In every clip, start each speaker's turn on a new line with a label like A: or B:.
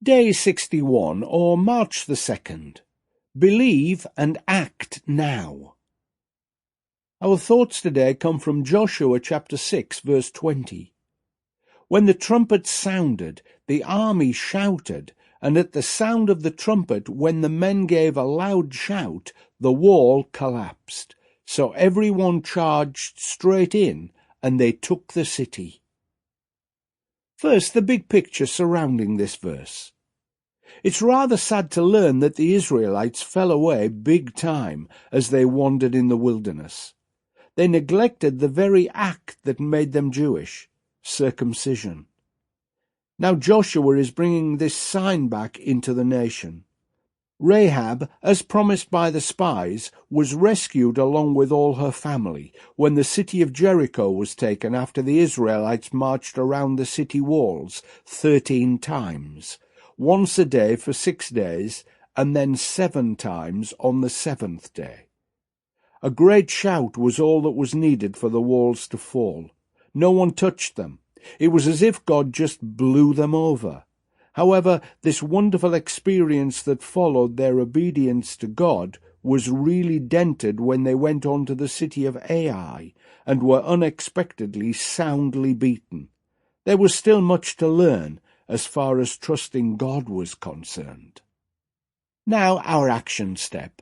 A: Day 61, or March the 2nd. Believe and act now. Our thoughts today come from Joshua chapter 6, verse 20. When the trumpet sounded, the army shouted, and at the sound of the trumpet, when the men gave a loud shout, the wall collapsed. So everyone charged straight in, and they took the city. First, the big picture surrounding this verse. It's rather sad to learn that the Israelites fell away big time as they wandered in the wilderness. They neglected the very act that made them Jewish, circumcision. Now Joshua is bringing this sign back into the nation. Rahab, as promised by the spies, was rescued along with all her family when the city of Jericho was taken after the Israelites marched around the city walls 13 times, once a day for 6 days, and then 7 times on the 7th day. A great shout was all that was needed for the walls to fall. No one touched them. It was as if God just blew them over. However, this wonderful experience that followed their obedience to God was really dented when they went on to the city of Ai and were unexpectedly soundly beaten. There was still much to learn as far as trusting God was concerned. Now our action step.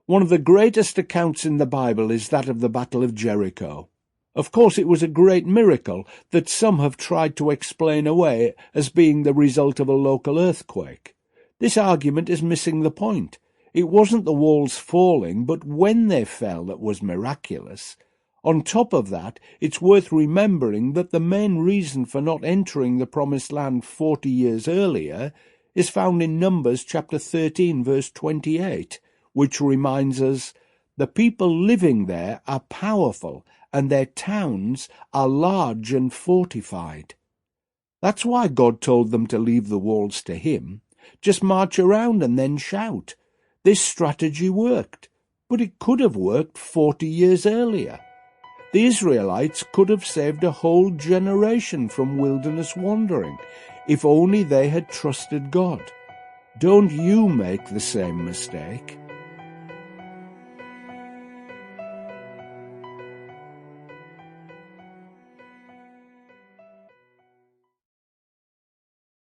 A: One of the greatest accounts in the Bible is that of the Battle of Jericho. Of course, it was a great miracle that some have tried to explain away as being the result of a local earthquake. This argument is missing the point. It wasn't the walls falling, but when they fell that was miraculous. On top of that, it's worth remembering that the main reason for not entering the Promised Land 40 years earlier is found in Numbers chapter 13, verse 28, which reminds us, "The people living there are powerful, and their towns are large and fortified." That's why God told them to leave the walls to him. Just march around and then shout. This strategy worked, but it could have worked 40 years earlier. The Israelites could have saved a whole generation from wilderness wandering, if only they had trusted God. Don't you make the same mistake.